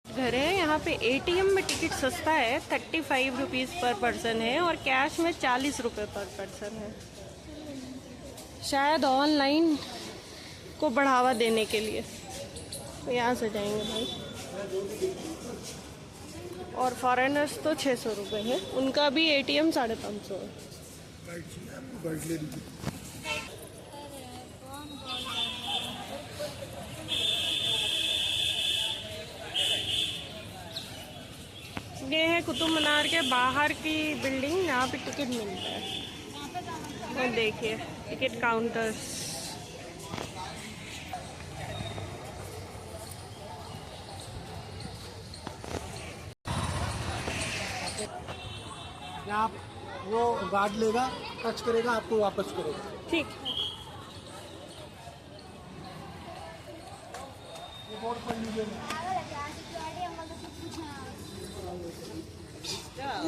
घर है यहाँ पे एटीएम में टिकट सस्ता है, 35 रुपीज़ पर पर्सन है और कैश में 40 रुपये पर पर्सन है। शायद ऑनलाइन को बढ़ावा देने के लिए। तो यहाँ से जाएंगे भाई। और फॉरेनर्स तो 600 रुपये है, उनका भी एटीएम 550 है। ये है कुतुब मीनार के बाहर की बिल्डिंग, यहाँ पे टिकट मिलता है। और देखिए टिकट काउंटर्स। आप वो गार्ड लेगा, टच करेगा, आपको वापस करेगा। ठीक। बोर्ड पर लीजिए।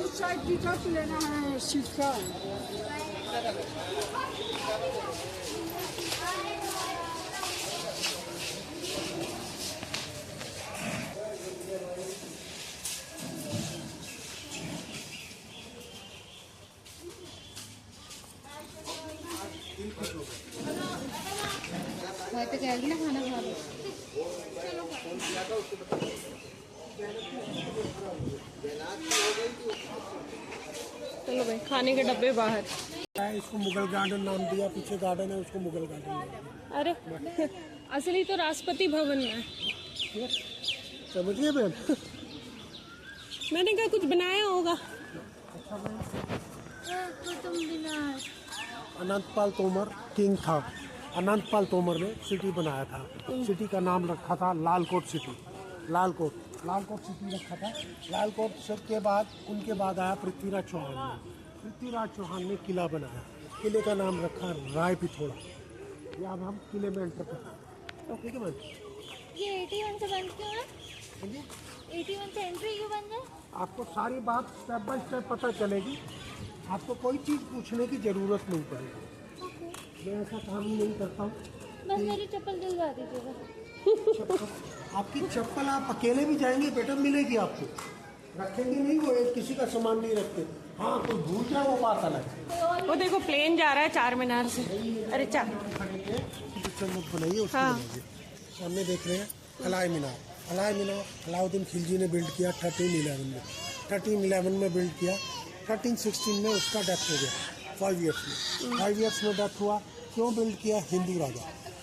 इस साइड टिकट लेना है सीट का। भाई तो कहेगी ना खाना खा लो। चलो भाई, खाने के डब्बे बाहर। इसको मुगल गार्डन नाम दिया, पीछे गार्डन है उसको मुगल गार्डन नाम दिया। अरे असली तो राष्ट्रपति भवन में है। समझिए मैम। मैंने कहा कुछ बनाया होगा। अनंतपाल तोमर किंग था। अनंतपाल तोमर ने सिटी बनाया था। सिटी का नाम रखा था लालकोट सिटी। लालकोट सिटी रखा था। लालकोट सिटी के बाद उनके बाद आया पृथ्वीराज चौहान ने। पृथ्वीराज चौहान ने किला बनाया। किले का नाम रखा राय पिथौरा। ये अब हम किले में एंटर करते हैं। ठीक है मैम। ये 81 से बंद क्यों है? 81 से एंट्री क्यों बंद है? आपको सारी बात स्टेप बाय स्टेप पता चलेगी। आपको कोई चीज़ पूछने की ज़रूरत नहीं पड़ेगी। मैं ऐसा काम ही नहीं करता हूँ। बस मेरी चप्पल दिलवा दीजिएगा। आपकी चप्पल आप अकेले भी जाएंगे बेटा, मिलेगी आपको। रखेंगे नहीं, वो एक किसी का सामान नहीं रखते। हाँ, कोई भूल जाए वो बात अलग है। वो देखो प्लेन जा रहा है चार मीनार से। अरे चार बनाइए उसको। हाँ। बनाइए। सामने देख रहे हैं अलाय मीनार। अलाय मीनार अलाउद्दीन खिलजी ने बिल्ड किया 1311 में। 1311 में बिल्ड किया। 1316 में उसका डेथ हो गया। 5 ईयर्स में। 5 ईयर्स में डेथ हुआ। क्यों बिल्ड किया?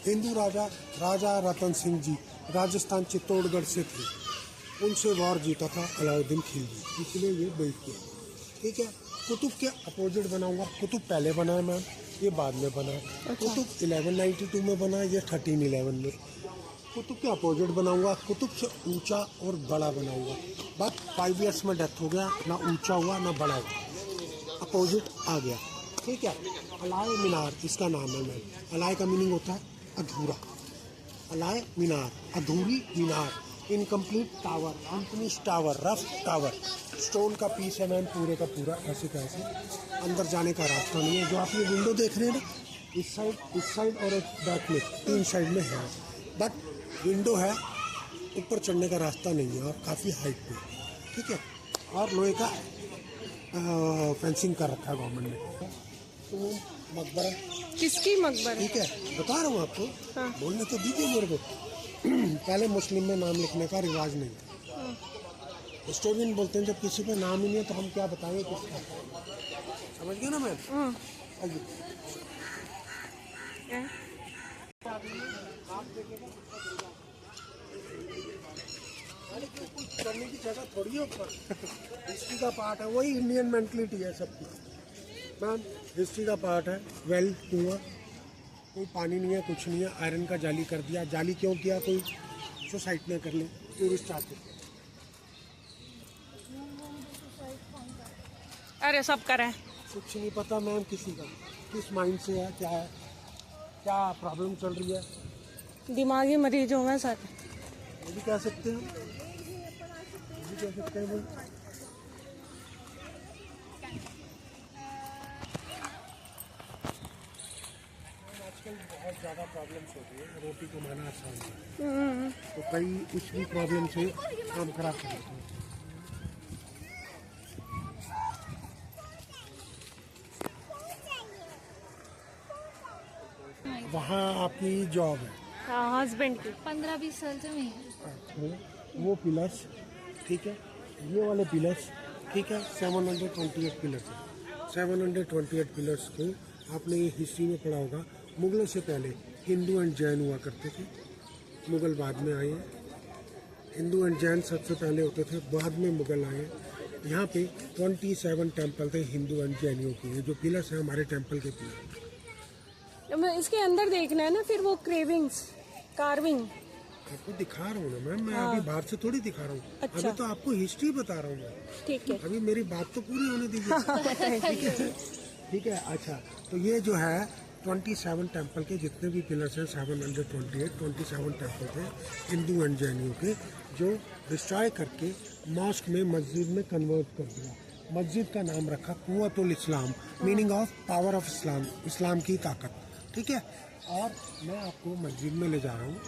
हिंदू राजा राजा रतन सिंह जी राजस्थान चित्तौड़गढ़ से थे। उनसे वॉर जीता था अलाउद्दीन खिलजी, इसलिए ये बिल्ड किया। ठीक है। कुतुब के अपोजिट बनाऊंगा। कुतुब पहले बना है मैम, ये बाद में बना है। कुतुब 1192 में बना है, ये 1311 में। कुतुब के अपोजिट बनाऊंगा। कुतुब से ऊंचा और बड़ा बनाऊंगा। बट 5 ईयर्स में डेथ हो गया, ना ऊंचा हुआ ना बड़ा हुआ, अपोजिट आ गया। ठीक है। अलाय मीनार इसका नाम है मैम। अलाय का मीनिंग होता है अधूरा। अलाय मीनार, अधूरी मीनार, incomplete tower, unfinished tower, rough tower. Stone का पीस है मैम, पूरे का पूरा ऐसे कैसे। अंदर जाने का रास्ता नहीं है। जो आप ये विंडो देख रहे हैं ना, इस साइड और एक बैक में, 3 साइड में है। बट विंडो है, ऊपर चढ़ने का रास्ता नहीं है और काफ़ी हाइट पे। ठीक है। और लोहे का फेंसिंग कर रखा है गवर्नमेंट ने। तो मकबरा किसकी मकबरा? ठीक है, बता रहा हूँ आपको। हाँ। बोलने तो दीजिए मेरे को। पहले मुस्लिम में नाम लिखने का रिवाज नहीं था। हिस्टोरियन बोलते हैं जब किसी पे नाम ही नहीं है तो हम क्या बताएंगे किसका। समझ गए ना मैम? आइए। कुछ करने की जगह थोड़ी है ऊपर। हिस्ट्री का पार्ट है, वही इंडियन मेंटलिटी है सब कुछ मैम। हिस्ट्री का पार्ट है। वेल कुआं, कोई पानी नहीं है, कुछ नहीं है। आयरन का जाली कर दिया। जाली क्यों किया? कोई सोसाइटी में कर ले, टूरिस्ट आते। अरे सब करें। कुछ नहीं पता मैम किसी का, किस माइंड से है, क्या है, क्या प्रॉब्लम चल रही है। दिमागी मरीज हूँ मैं सर। ये भी कह सकते हैं, ये भी कह सकते हैं भाई। आजकल बहुत ज़्यादा प्रॉब्लम्स होती है, रोटी कमाना आसान है, तो कई कुछ भी प्रॉब्लम से काम खराब कर देते हैं। वहाँ आपकी जॉब है, हाँ हस्बैंड की। 15-20 साल से मैं वो पिलर्स, ठीक है, ये वाले पिलर्स, ठीक है, 728 पिलर्स है। 728 पिलर्स को आपने हिस्ट्री में पढ़ा होगा, मुगलों से पहले हिंदू एंड जैन हुआ करते थे, मुगल बाद में आए हैं। हिंदू एंड जैन सबसे पहले होते थे, बाद में मुगल आए हैं। यहाँ पे 27 टेम्पल थे हिंदू एंड जैनियों के, ये जो पिलर्स हैं हमारे टेम्पल के पिलर। इसके अंदर देखना है ना फिर वो क्रेविंग्स कार्विंग। आपको दिखा रहा हूँ ना मैम, मैं अभी बाहर से थोड़ी दिखा रहा हूँ, अच्छा। अभी तो आपको हिस्ट्री बता रहा हूँ मैं। ठीक है। अभी मेरी बात तो पूरी होने दीजिए। ठीक है, ठीक है। अच्छा, तो ये जो है 27 टेम्पल के जितने भी पिलर्स हैं, 27 टेम्पल थे हिंदू एंड जैनियों के, जो डिस्ट्रॉय करके मॉस्क में, मस्जिद में कन्वर्ट कर दिया। मस्जिद का नाम रखा Quwwatul Islam, meaning of power of Islam, इस्लाम की ताकत, ठीक है। और मैं आपको मस्जिद में ले जा रहा हूँ,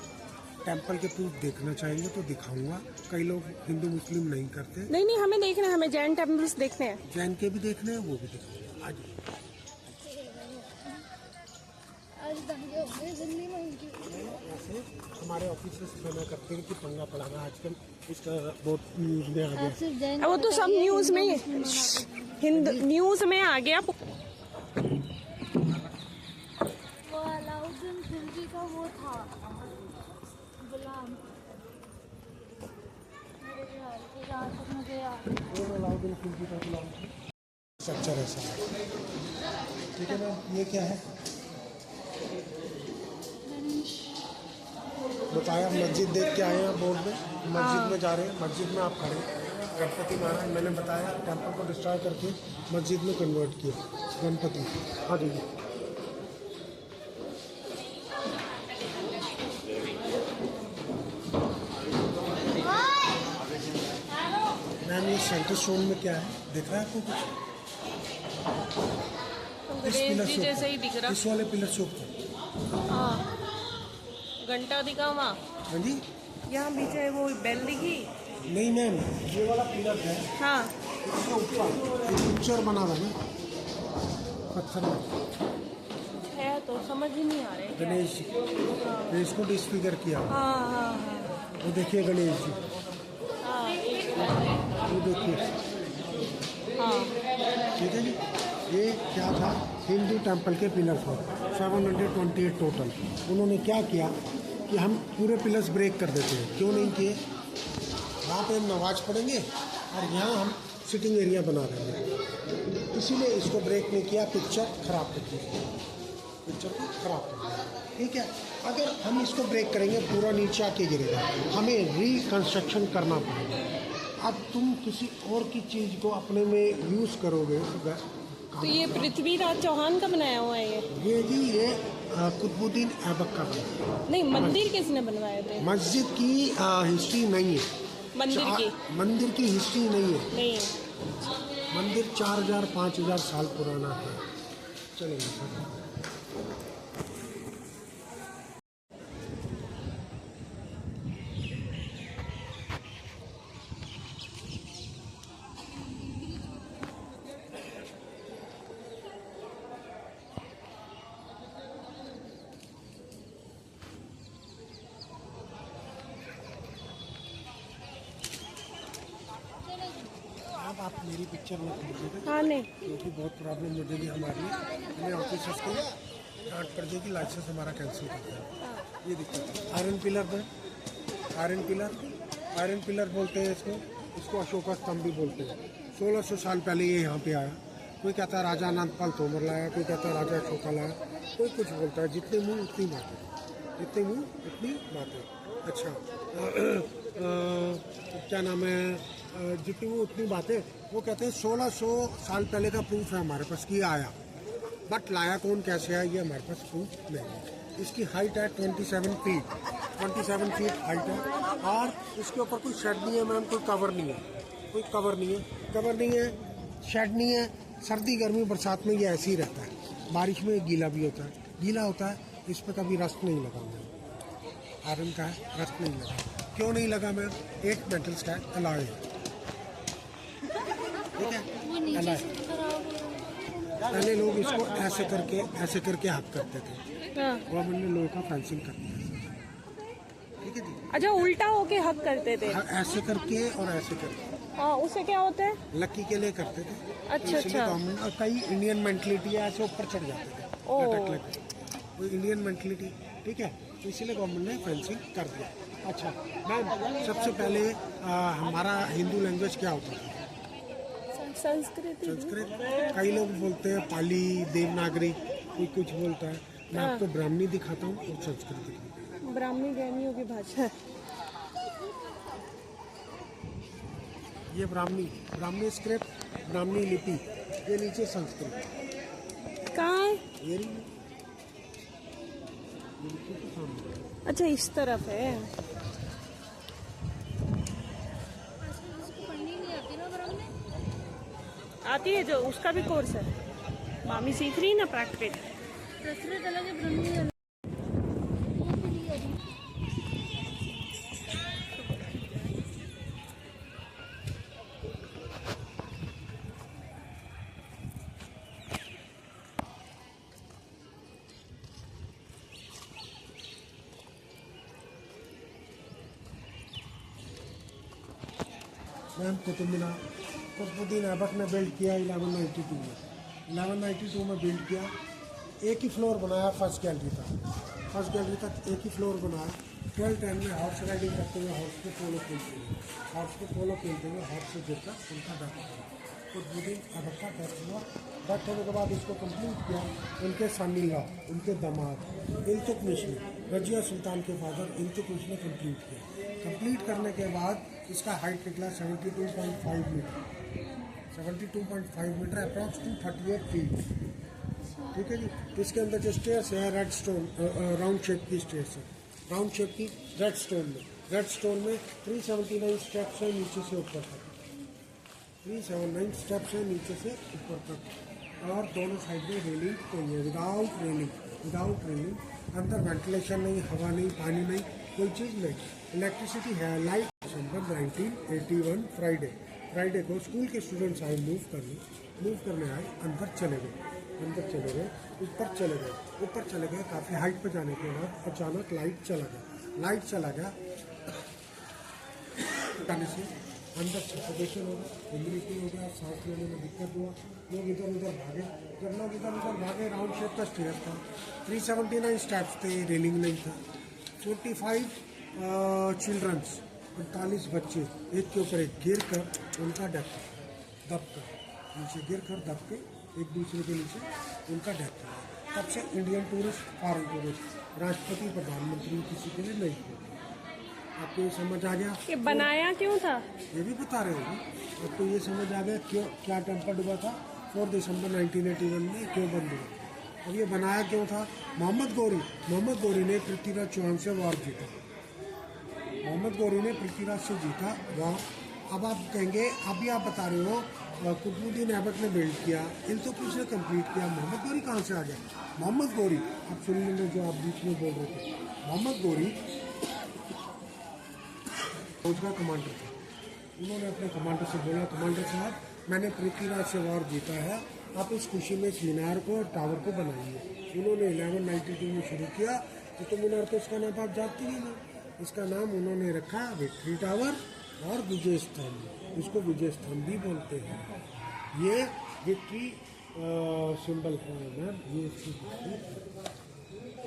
टेम्पल के प्रूफ देखना चाहेंगे तो दिखाऊंगा। कई लोग हिंदू मुस्लिम नहीं करते। नहीं नहीं, हमें देखना है, हमें जैन टेम्पल्स देखने हैं। जैन के भी देखने हैं, वो भी दिखाऊंगा। आज ऐसे हमारे ऑफिस से मना करते हैं कि पंगा पड़ाना, आजकल इसका बहुत न्यूज में आ गया। वो तो सब न्यूज में, हिंदू न्यूज में आ गया। वो अलाउद्दीन खिलजी का वो था गुलाम, मेरे ख्याल से जहाँ तक मुझे याद है। अलाउद्दीन खिलजी का गुलाम स्ट्रक्चर ऐसा है, ठीक है मैम। ये क्या है बताया, मस्जिद देख के आए हैं बोर्ड में, मस्जिद में जा रहे हैं, मस्जिद में आप खड़े हैं। गणपति महाराज, मैंने बताया टेम्पल को डिस्ट्रॉय करके मस्जिद में कन्वर्ट किया गणपति। हाँ जी, मैम ये सेंटर स्टोन में क्या है दिख रहा है आपको कुछ? इस पिलर से जैसे ही दिख रहा। इस वाले पिलर से ऊपर। हाँ, घंटा दिखा वहाँ। हाँ जी, यहाँ पीछे वो बेल दिखी। नहीं मैम, ये वाला पिलर है, हाँ इसके ऊपर एक पिक्चर बना हुआ है ना पत्थर में, है तो समझ ही नहीं आ रहे क्या है। गणेश जी, तो इसको डिस्फिगर किया। हाँ हाँ हाँ वो देखिए गणेश जी, हाँ, वो देखिए, हाँ। ठीक है जी। ये क्या था, हिंदू टेम्पल के पिलर्स थे 728 टोटल। उन्होंने क्या किया कि हम पूरे पिलर्स ब्रेक कर देते हैं, क्यों नहीं किए? वहाँ पे हम नमाज पढ़ेंगे और यहाँ हम सिटिंग एरिया बना देंगे, इसीलिए इसको ब्रेक नहीं किया। पिक्चर खराब कर दी, पिक्चर को खराब कर दिया, ठीक है। अगर हम इसको ब्रेक करेंगे पूरा नीचे आके गिरेगा, हमें रिकन्स्ट्रक्शन करना पड़ेगा। अब तुम किसी और की चीज़ को अपने में यूज़ करोगे तो ये पृथ्वीराज चौहान का बनाया हुआ है ये जी, ये कुतुबुद्दीन ऐबक का बना। नहीं, मंदिर किसने बनवाए थे? मस्जिद की हिस्ट्री नहीं है, मंदिर की हिस्ट्री नहीं है। नहीं है। मंदिर 4000-5000 साल पुराना है। चलेंगे सर। अब आप मेरी पिक्चर मत लीजिएगा, हाँ नहीं, क्योंकि बहुत प्रॉब्लम हो जाएगी हमारे लिए। हमें ऑफिसर्स को डांट पड़ जाएगी, लाइसेंस हमारा कैंसिल कर दें। ये देखिए आयरन पिलर पर, आयरन पिलर बोलते हैं इसको अशोका स्तंभ भी बोलते हैं। 1600 साल पहले ये यहाँ पे आया। कोई कहता है राजा अनंतपाल तोमर लाया, कोई कहता है राजा अशोका लाया, कोई कुछ बोलता है। जितने मुँह उतनी बातें, जितने मुँह उतनी बातें। अच्छा क्या नाम है, जितनी वो उतनी बातें। वो कहते हैं 1600 साल पहले का प्रूफ है हमारे पास कि आया, बट लाया कौन, कैसे आया, ये हमारे पास प्रूफ नहीं है। इसकी हाइट है 27 फीट, 27 फीट हाइट है। और इसके ऊपर कोई शेड नहीं है मैम, कोई कवर नहीं है, कोई कवर नहीं है, शेड नहीं है। सर्दी गर्मी बरसात में ये ऐसे ही रहता है, बारिश में गीला भी होता है, इस पर कभी रस्ट नहीं लगा मैम, आयरन का है, रस्ट नहीं लगा। क्यों नहीं लगा मैम? एक मेटल स्टैक अलॉय है, ठीक है, अलॉय। पहले लोग इसको ऐसे करके हक करते थे, हाँ। गवर्नमेंट ने लोगों का फेंसिंग कर दिया, ठीक है जी। अच्छा, उल्टा होके हक करते थे। ऐसे करके और ऐसे करके, हाँ, उससे क्या होता है? लकी के लिए करते थे। अच्छा, अच्छा। गवर्नमेंट और कई इंडियन मेंटलिटी है, ऐसे ऊपर चढ़ जाते थे, ओह। लटक वो इंडियन मेंटलिटी, ठीक है, तो इसीलिए गवर्नमेंट ने फेंसिंग कर दिया। अच्छा मैम, सबसे पहले हमारा हिंदू लैंग्वेज क्या होता है? संस्कृत। कई लोग बोलते हैं पाली, देवनागरी, कोई कुछ बोलता है। मैं आपको ब्राह्मणी दिखाता हूँ और संस्कृत दिखाता हूँ। ब्राह्मणी ज्ञानियों की भाषा है। ये ब्राह्मणी स्क्रिप्ट, ब्राह्मणी लिपि, ये नीचे संस्कृत। कहाँ है? ये लिपि के सामने। अच्छा, इस तरफ है। आती है जो, उसका भी कोर्स है। मामी सीख रही है ना प्रैक्टिस। संस्कृत अलग है, ब्राह्मणी अलग। मैम कुतुबुद्दीन ऐबक ने बिल्ड किया 1192 में। 1192 में बिल्ड किया, एक ही फ्लोर बनाया फर्स्ट गैलरी तक एक ही फ्लोर बनाया। 1210 में हॉर्स राइडिंग करते हुए हॉर्स पे पोलो खेलते हुए हॉर्स से गिरकर उनका डेथ हुआ। कुतुबुद्दीन ऐबक का डेथ हुआ। डेथ होने के बाद इसको कंप्लीट किया उनके सन-इन-लॉ, उनके दामाद इल्तुतमिश ने, रजिया सुल्तान के फादर इल्तुतमिश ने कंप्लीट किया। कंप्लीट करने के बाद इसका हाइट निकला 72.5 मीटर, 72.5 मीटर, अप्रॉक्स 238 फीट, ठीक है जी। इसके अंदर जो स्टेयर्स है रेड स्टोन, राउंड शेप की स्टेयर्स है, राउंड शेप की रेड स्टोन में 379 स्टेप्स है नीचे से ऊपर तक, 379 स्टेप्स है नीचे से ऊपर तक। और दोनों साइड में रेलिंग चाहिए, विदाउट रेलिंग। अंदर वेंटिलेशन नहीं, हवा नहीं, पानी नहीं, कोई चीज़ नहीं। इलेक्ट्रिसिटी है। लाइट दिसंबर 1981 फ्राइडे को स्कूल के स्टूडेंट्स आए मूव करने आए, अंदर चले गए, ऊपर चले गए। काफ़ी हाइट पर जाने के बाद अचानक लाइट चला गया जाने से अंदर सफोकेशन हो गया, ह्यूमिडिटी हो गया, सांस लेने में दिक्कत हुआ। लोग इधर उधर भागे। जब लोग इधर उधर भागे, राउंड शेप का स्टेयर था, 379 स्टेप्स थे, रेलिंग नहीं था। 45 चिल्ड्रंस, 45 बच्चे एक के ऊपर एक गिर कर उनका डेथ, नीचे गिर कर दब के एक दूसरे के नीचे उनका डेथ हुआ। तब से इंडियन टूरिस्ट, फॉरेन टूरिस्ट, राष्ट्रपति, प्रधानमंत्री किसी के लिए नहीं थे। आपको ये समझ आ गया ये बनाया क्यों था? ये भी बता रहे होंगे आपको। ये समझ आ गया क्यों, क्या टेम्पर डूबा था 4 दिसंबर 1981 में, क्यों बंद हुआ। अब ये बनाया क्यों था? मोहम्मद गौरी ने पृथ्वीराज चौहान से वॉर जीता, वॉर। अब आप कहेंगे, अभी आप बता रहे हो कुतुबुद्दीन ऐबक ने बिल्ड किया, इल्तुतमिश ने कंप्लीट किया, मोहम्मद गौरी कहाँ से आ गया? मोहम्मद गौरी, आप सुन लेंगे जो आप बीच में बोल रहे थे, मोहम्मद गौरी फौज का कमांडर था। उन्होंने अपने कमांडर से बोला, कमांडर साहब मैंने पृथ्वीराज से वॉर जीता है, आप इस खुशी में इस मीनार को और टावर को बनाइए। उन्होंने 1192 में शुरू किया। कुतुब मीनार तो इसका नाम आप जानते ही नहीं, इसका नाम उन्होंने रखा विक्ट्री टावर और विजय स्तंभ, इसको विजय स्तंभ भी बोलते हैं। ये विक्ट्री सिंबल है मैम, ये इसकी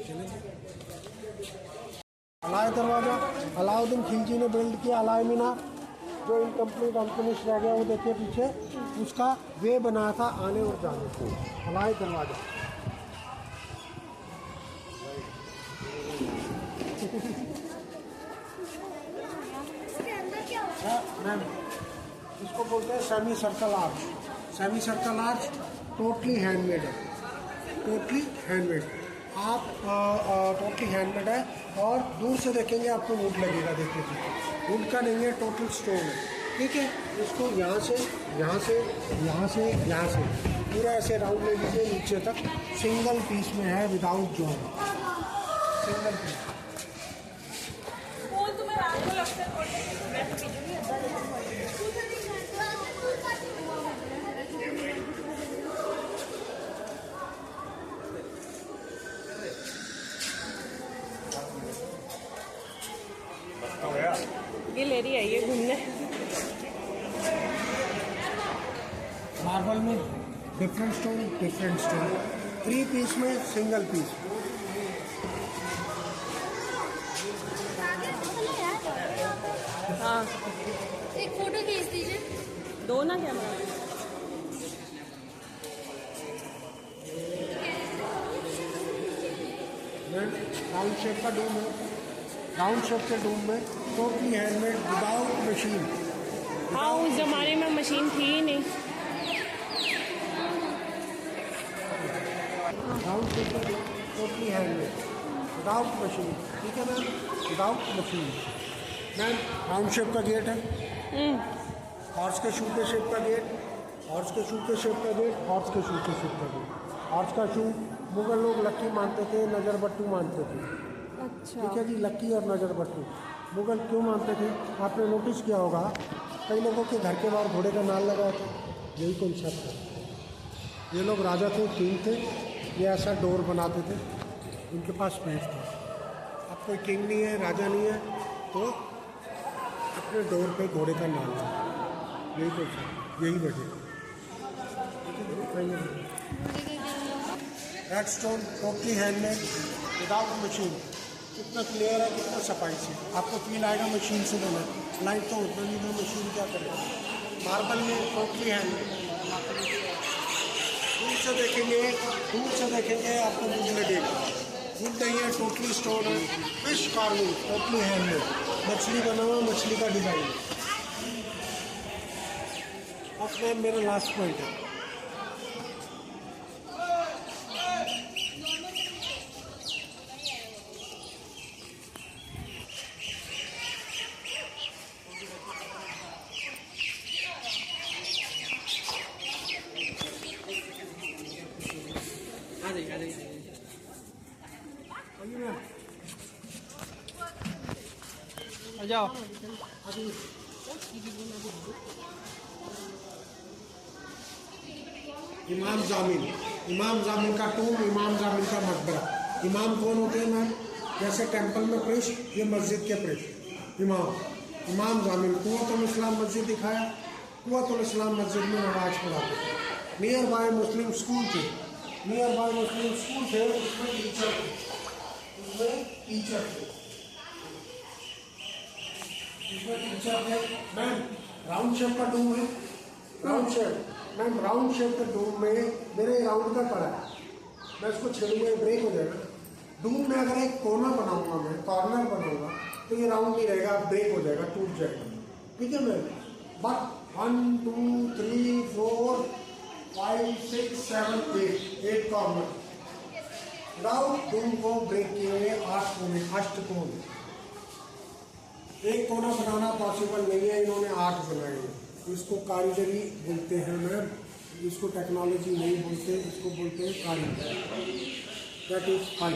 चलेंगे। अलाय दरवाजा अलाउद्दीन खिलजी ने बिल्ड किया। अलाय मीनार जो इनकम्प्लीट अनफिनिश रह गया, वो देखिए पीछे, उसका वे बनाया था आने और जाने को। अलाय दरवाजा मैम, इसको बोलते हैं semi circle arch. Totally handmade है, आप टोटली हैंडमेड है। और दूर से देखेंगे आपको वुड लगेगा, देखिए वुड का नहीं है, टोटल स्टोन है, ठीक है। इसको यहाँ से पूरा ऐसे राउंड ले लीजिए नीचे तक, सिंगल पीस में है, विदाउट जॉइंट, सिंगल पीस। कौन तुम्हें रात को लगता है? ये ले रही है ये घूमने। मार्बल में डिफरेंट स्टोन 3 पीस में सिंगल पीस। हाँ एक फोटो खींच दीजिए। दो ना कैमरा। राउंड शेप का डूम है, राउंड शेप के डूम में टोटली हैंडमेड विदाउट मशीन। हाँ उस जमाने में मशीन थी ही नहीं। राउंड शेप का Doom totally handmade without machine, ठीक है ma'am, without machine. Ma'am round shape का गेट है, हॉर्स के शू के शेप का गेट, हॉर्स के शू के शेप का गेट, हॉर्स के शू के शेप का गेट। हॉर्स का शू मुगल लोग लक्की मानते थे, नज़र बट्टू मानते थे। अच्छा ठीक है जी, लक्की और नज़र बट्टू मुगल क्यों मानते थे? आपने नोटिस किया होगा कई लोगों के घर के बाहर घोड़े का नाल लगा था, यही कॉन्सेप्ट है। ये लोग राजा थे, किंग थे, ये ऐसा डोर बनाते थे, इनके पास स्पेस था। अब कोई किंग नहीं है, राजा नहीं है, तो अपने डोर पे घोड़े का नाल लगा, यही कॉन्सेप्ट, यही वजह। Red stone totally handmade without machine. कितना क्लियर है, कितना सफाई से आपको फील आएगा मशीन से लेना। लाइट तो उतना नहीं है, मशीन क्या करेगा। मार्बल में टोटली हैंडमेड। दूर से देखेंगे आपको वुड लगेगा, वुड नहीं है, टोटली स्टोन है। फिश कार्विंग टोटली हैंडमेड, मछली बना हुआ, मछली का डिज़ाइन। अब मेरा लास्ट पॉइंट है, आ जाओ। इमाम जामिन का टूम, इमाम जामिन का मकबरा। इमाम कौन होते हैं मैम? जैसे टेंपल में प्रिस्ट, ये मस्जिद के प्रिस्ट इमाम जामिन। कुव्वतुल इस्लाम मस्जिद दिखाया, कुव्वतुल इस्लाम मस्जिद में नमाज पढ़ाते थे। नियर बाय मुस्लिम स्कूल थे, उसमें टीचर थे। मैम राउंड शेप का डूम है, राउंड शेप के डूम में मेरे राउंड का पड़ा है, मैं इसको छेड़ूंगा ब्रेक हो जाएगा। डूम में अगर एक कोना बनाऊंगा, मैं कॉर्नर बनाऊंगा, तो ये राउंड नहीं रहेगा, ब्रेक हो जाएगा, टूट जाएगा। ठीक है ma'am, but 1 2 3 4 5 6 7 8 corner without Doom को ब्रेक किए हुए 8 कोने, अष्टकोण। एक कोना बनाना पॉसिबल नहीं है, इन्होंने 8 बनाए हैं। इसको कारीगरी बोलते हैं मैम, इसको टेक्नोलॉजी नहीं बोलते, इसको बोलते हैं कारीगरी। That is fun.